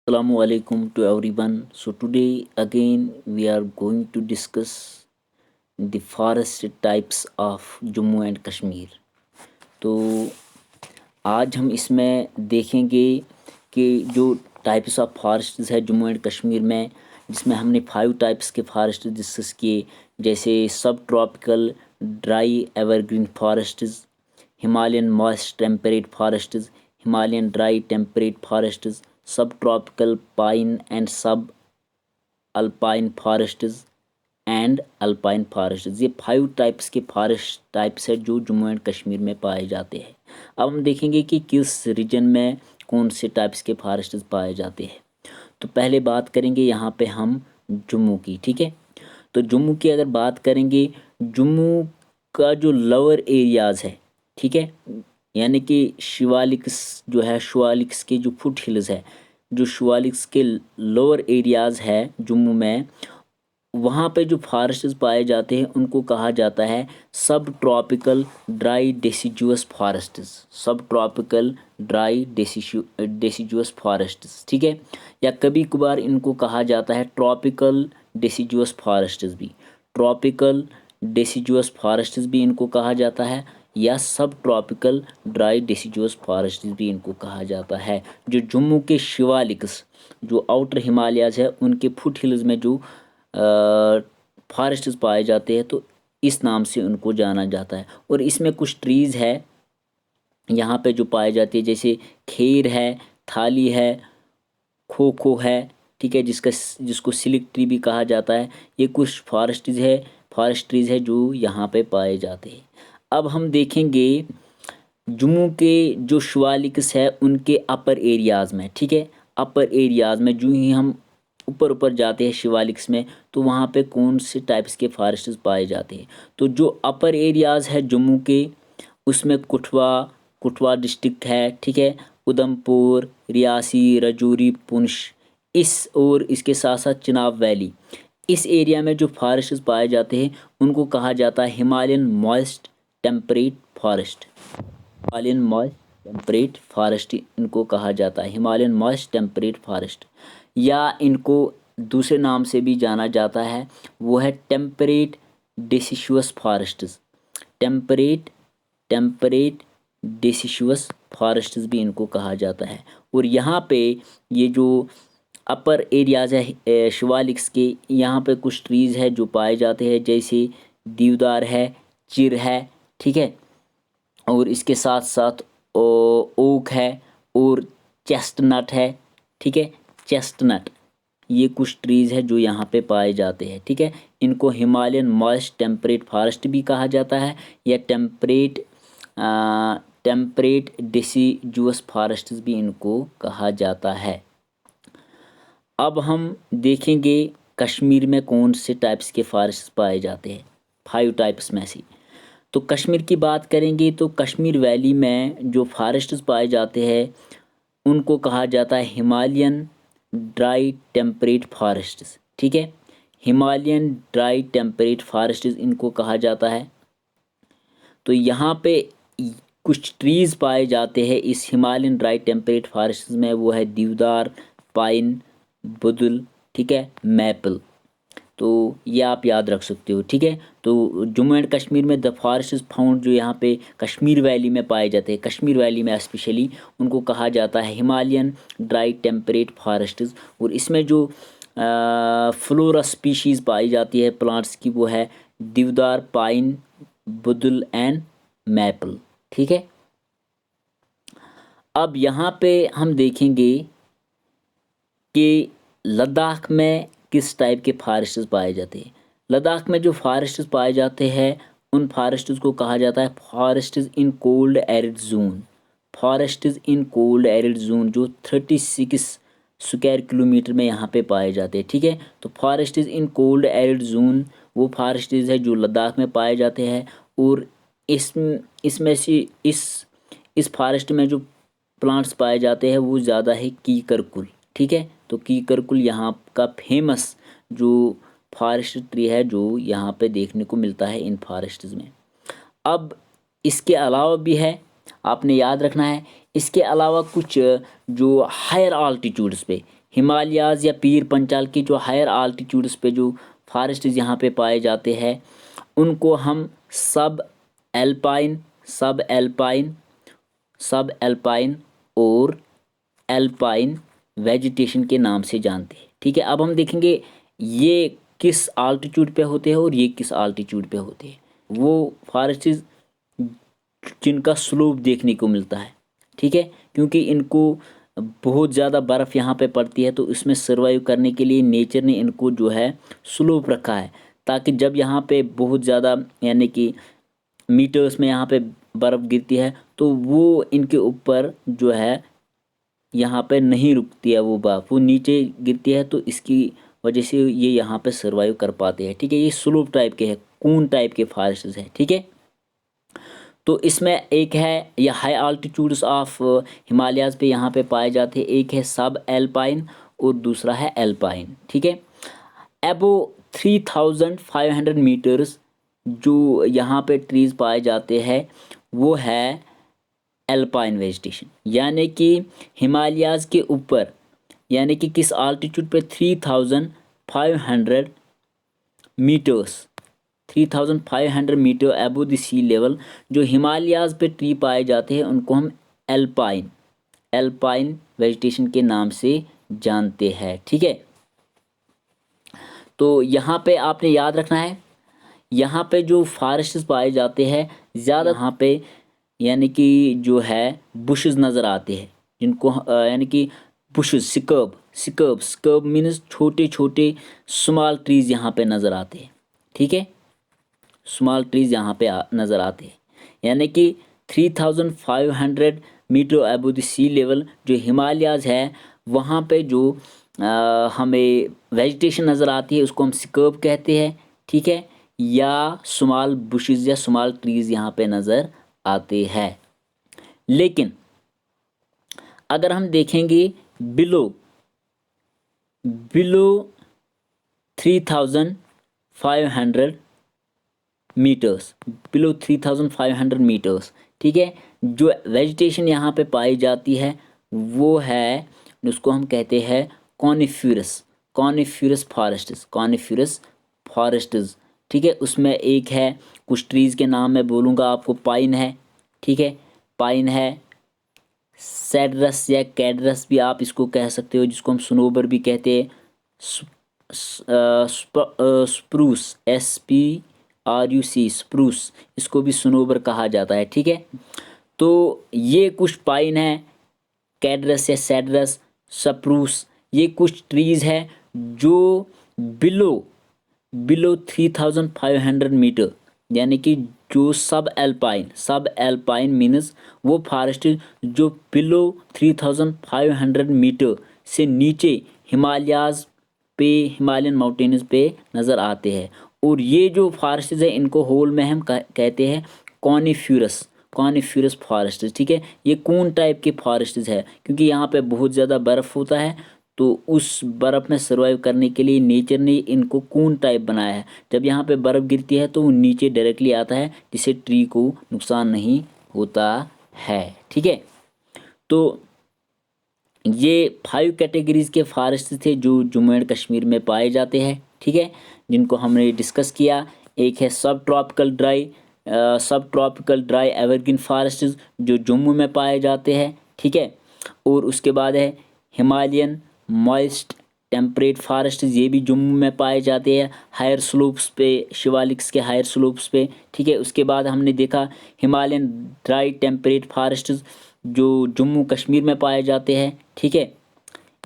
Assalamu alaikum to everyone. So today again we are going to discuss the forest types of Jammu and Kashmir. तो आज हम इसमें देखेंगे कि जो टाइप्स ऑफ फॉरेस्ट्स है जम्मू एंड कश्मीर में, जिसमें हमने 5 टाइप्स के फॉरेस्ट डिस्कस किए, जैसे सब tropical dry evergreen forests, Himalayan moist temperate forests, Himalayan dry temperate forests, सब ट्रॉपिकल पाइन एंड सब alpine forests and alpine forests. ये 5 टाइप्स के फॉरेस्ट टाइप्स है जो जम्मू एंड कश्मीर में पाए जाते हैं। अब हम देखेंगे कि किस रीजन में कौन से टाइप्स के फॉरेस्ट्स पाए जाते हैं। तो पहले बात करेंगे यहाँ पे हम जम्मू की, ठीक है। तो जम्मू की अगर बात करेंगे, जम्मू का जो लोअर एरियाज़ है, ठीक है, यानी कि शिवालिक्स जो है, शिवालिक्स के जो फुट हिल्स है, जो शिवालिक्स के लोअर एरियाज़ है जम्मू में, वहाँ पे जो फॉरेस्ट्स पाए जाते हैं उनको कहा जाता है सब ट्रॉपिकल ड्राई डेसिजुअस फॉरेस्ट्स। सब ट्रॉपिकल ड्राई डेसिजुअस फॉरेस्ट्स, ठीक है, या कभी कभार इनको कहा जाता है ट्रॉपिकल डेसिजुअस फॉरेस्ट्स भी। ट्रॉपिकल डेसिजुअस फॉरेस्ट्स भी इनको कहा जाता है, या सब ट्रॉपिकल ड्राई डेसिजुअस फॉरेस्ट्स भी इनको कहा जाता है। जो जम्मू के शिवालिक्स, जो आउटर हिमालयाज है, उनके फुट हिल्स में जो फॉरेस्ट्स पाए जाते हैं, तो इस नाम से उनको जाना जाता है। और इसमें कुछ ट्रीज़ है यहाँ पे जो पाए जाती है, जैसे खेर है, थाली है, खोखो है, ठीक है, जिसको सिल्क ट्री भी कहा जाता है। ये कुछ फॉरेस्ट ट्रीज़ है जो यहाँ पे पाए जाते हैं। अब हम देखेंगे जम्मू के जो शिवालिक्स है उनके अपर एरियाज़ में, ठीक है, अपर एरियाज़ में जो ही हम ऊपर ऊपर जाते हैं शिवालिक्स में, तो वहाँ पे कौन से टाइप्स के फॉरेस्ट्स पाए जाते हैं। तो जो अपर एरियाज़ है जम्मू के, उसमें कुठवा डिस्ट्रिक्ट है, ठीक है, उधमपुर, रियासी, रजौरी, पुंछ, इस और इसके साथ साथ चिनाब वैली, इस एरिया में जो फॉरेस्ट्स पाए जाते हैं उनको कहा जाता है Himalayan moist temperate forest. Himalayan moist temperate forest इनको कहा जाता है, हिमालयन मॉइस्ट टेम्परेट फॉरेस्ट, या इनको दूसरे नाम से भी जाना जाता है, वो है टेम्परेट डेसिशुअस फॉरेस्ट्स। टेम्परेट डेसिशुअस फॉरेस्ट्स भी इनको कहा जाता है। और यहाँ पे ये जो अपर एरियाज है शिवालिक्स के, यहाँ पे कुछ ट्रीज़ है जो पाए जाते हैं, जैसे देवदार है, चिर है, ठीक है, और इसके साथ साथ ओक है और चेस्टनट है, ठीक है, चेस्टनट, ये कुछ ट्रीज़ है जो यहाँ पे पाए जाते हैं, ठीक है। इनको हिमालयन मॉइस्ट टेम्परेट फॉरेस्ट भी कहा जाता है, या टेम्परेट डेसिजुअस फॉरेस्ट भी इनको कहा जाता है। अब हम देखेंगे कश्मीर में कौन से टाइप्स के फॉरेस्ट पाए जाते हैं, 5 टाइप्स में से। तो कश्मीर की बात करेंगे तो कश्मीर वैली में जो फॉरेस्ट्स पाए जाते हैं उनको कहा जाता है हिमालयन ड्राई टेम्परेट फॉरेस्ट्स, ठीक है, हिमालयन ड्राई टेम्परेट फॉरेस्ट्स इनको कहा जाता है। तो यहाँ पे कुछ ट्रीज़ पाए जाते हैं इस हिमालयन ड्राई टेम्परेट फॉरेस्ट्स में, वो है देवदार, पाइन, बुदुल, ठीक है, मैपल। तो ये आप याद रख सकते हो, ठीक है। तो जम्मू एंड कश्मीर में द फॉरेस्ट फाउंड जो यहाँ पे कश्मीर वैली में पाए जाते हैं, कश्मीर वैली में स्पेशली, उनको कहा जाता है हिमालयन ड्राई टेम्परेट फॉरेस्ट्स। और इसमें जो फ्लोरा स्पीशीज़ पाई जाती है प्लांट्स की, वो है देवदार, पाइन, बुदुल एंड मैपल, ठीक है। अब यहाँ पे हम देखेंगे कि लद्दाख में किस टाइप के फॉरेस्ट्स पाए जाते हैं। लद्दाख में जो फॉरेस्ट्स पाए जाते हैं उन फॉरेस्ट्स को कहा जाता है forests in cold arid zone. Forests in cold arid zone जो 36 स्क्वायर किलोमीटर में यहाँ पे पाए जाते हैं, ठीक है। तो forests in cold arid zone वो फॉरेस्ट्स है जो लद्दाख में पाए जाते हैं। और इसमें से इस फॉरेस्ट में जो प्लांट्स पाए जाते हैं वो ज़्यादा है कीकरकुल, ठीक है। तो कीकरकुल यहाँ का फेमस जो फॉरेस्ट ट्री है जो यहाँ पे देखने को मिलता है इन फॉरेस्ट्स में। अब इसके अलावा भी है, आपने याद रखना है, इसके अलावा कुछ जो हायर आल्टीट्यूड्स पे, हिमालयाज़ या पीर पंचाल की जो हायर आल्टीट्यूड्स पे जो फॉरेस्ट यहाँ पे पाए जाते हैं उनको हम सब एल्पाइन, सब एल्पाइन और एल्पाइन वेजिटेशन के नाम से जानते हैं। ठीक है, अब हम देखेंगे ये किस आल्टीट्यूड पे होते हैं और ये किस आल्टीट्यूड पे होते हैं। वो फॉरेस्ट्स जिनका स्लोप देखने को मिलता है, ठीक है, क्योंकि इनको बहुत ज़्यादा बर्फ़ यहाँ पे पड़ती है, तो इसमें सर्वाइव करने के लिए नेचर ने इनको जो है स्लोप रखा है, ताकि जब यहाँ पे बहुत ज़्यादा यानी कि मीटर्स में यहाँ पे बर्फ़ गिरती है तो वो इनके ऊपर जो है यहाँ पे नहीं रुकती है, वो बर्फ़ वो नीचे गिरती है, तो इसकी वजह से ये यहाँ पे सर्वाइव कर पाते हैं। ठीक है, ये स्लोप टाइप के है, कून टाइप के फॉरेस्ट्स है। ठीक है, तो इसमें एक है ये हाई आल्टीट्यूड्स ऑफ हिमालयाज़ पे यहाँ पे पाए जाते हैं, एक है सब एल्पाइन और दूसरा है एल्पाइन। ठीक है, एबो 3500 मीटर्स जो यहाँ पे ट्रीज़ पाए जाते हैं वो है एल्पाइन वेजिटेशन, यानी कि हिमालयाज़ के ऊपर यानी कि किस आल्टीट्यूड पे 3500 meters 3500 meter above the sea level जो हिमालयाज़ पे ट्री पाए जाते हैं उनको हम एल्पाइन वेजिटेशन के नाम से जानते हैं। ठीक है, तो यहाँ पे आपने याद रखना है, यहाँ पे जो फॉरेस्ट्स पाए जाते हैं ज़्यादा यहाँ पे यानी कि जो है बुशेस नज़र आते हैं, जिनको यानी कि बुशेस स्कर्ब मीन्स छोटे छोटे स्मॉल ट्रीज़ यहाँ पे नज़र आते हैं। ठीक है, स्मॉल ट्रीज़ यहाँ पे नज़र आते हैं, यानी कि 3500 meter above the sea level जो हिमालयाज़ है वहाँ पे जो हमें वेजिटेशन नज़र आती है उसको हम स्कर्ब कहते हैं। ठीक है, या स्मॉल बुशेस या स्मॉल ट्रीज़ यहाँ पे नज़र आते हैं। लेकिन अगर हम देखेंगे बिलो 3500 मीटर्स, बिलो 3500 मीटर्स, ठीक है, जो वेजिटेशन यहाँ पे पाई जाती है वो है उसको हम कहते हैं कॉनिफ्यूरस फॉरेस्ट्स। ठीक है, उसमें एक है कुछ ट्रीज़ के नाम मैं बोलूँगा आपको, पाइन है। ठीक है, पाइन है, सेड्रस या कैडरस भी आप इसको कह सकते हो, जिसको हम स्नोबर भी कहते हैं, स्प्रूस स्प्रूस, इसको भी स्नोबर कहा जाता है। ठीक है, तो ये कुछ पाइन है, कैडरस या सेड्रस, स्प्रूस, ये कुछ ट्रीज़ है जो बिलो 3500 मीटर यानी कि जो सब एल्पाइन मीन्स वो फॉरेस्ट जो बिलो 3500 मीटर से नीचे हिमालयन माउंटेन्स पे नज़र आते हैं। और ये जो फॉरेस्ट है इनको होल में हम कहते हैं कॉनिफ्यूरस फॉरेस्ट। ठीक है, ये कून टाइप के फॉरेस्ट है, क्योंकि यहाँ पे बहुत ज़्यादा बर्फ़ होता है, तो उस बर्फ़ में सर्वाइव करने के लिए नेचर ने इनको कून टाइप बनाया है। जब यहाँ पे बर्फ़ गिरती है तो वो नीचे डायरेक्टली आता है, जिससे ट्री को नुकसान नहीं होता है। ठीक है, तो ये 5 कैटेगरीज़ के फॉरेस्ट थे जो जम्मू एंड कश्मीर में पाए जाते हैं। ठीक है, जिनको हमने डिस्कस किया। एक है सब ट्रॉपिकल ड्राई एवरग्रीन फॉरेस्ट जो जम्मू में पाए जाते हैं। ठीक है, और उसके बाद है हिमालयन मॉइस्ट टेम्परेट फॉरेस्ट, ये भी जम्मू में पाए जाते हैं हायर स्लोप्स पे, शिवालिक्स के हायर स्लोप्स पे। ठीक है, उसके बाद हमने देखा हिमालयन ड्राई टेम्परेट फॉरेस्ट जो जम्मू कश्मीर में पाए जाते हैं। ठीक है,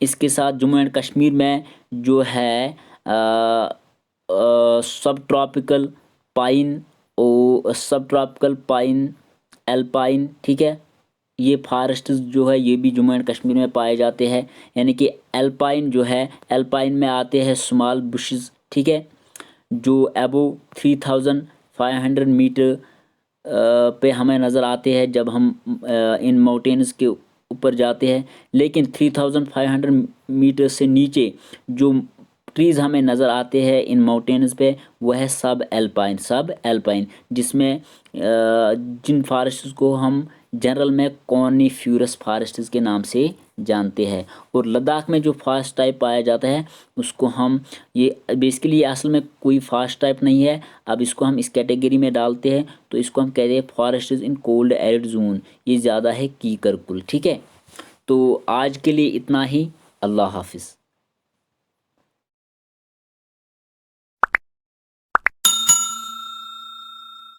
इसके साथ जम्मू एंड कश्मीर में जो है सब ट्रॉपिकल पाइन एल्पाइन, ठीक है, ये फॉरेस्ट जो है ये भी जम्मू एंड कश्मीर में पाए जाते हैं। यानी कि एल्पाइन जो है, एल्पाइन में आते हैं स्मॉल बुशेस। ठीक है, जो अबव 3500 मीटर पे हमें नज़र आते हैं जब हम इन माउंटेन्स के ऊपर जाते हैं। लेकिन 3500 मीटर से नीचे जो ट्रीज़ हमें नज़र आते हैं इन माउंटेन्स पे वह है सब एल्पाइन, जिसमें जिन फॉरेस्ट को हम जनरल में कॉनिफ्यूरस फॉरेस्ट्स के नाम से जानते हैं। और लद्दाख में जो फॉरेस्ट टाइप पाया जाता है उसको हम, ये बेसिकली ये असल में कोई फॉरेस्ट टाइप नहीं है, अब इसको हम इस कैटेगरी में डालते हैं तो इसको हम कहते हैं forests in cold arid zone. ये ज़्यादा है कीकर कुल। ठीक है, तो आज के लिए इतना ही। अल्लाह हाफिज़।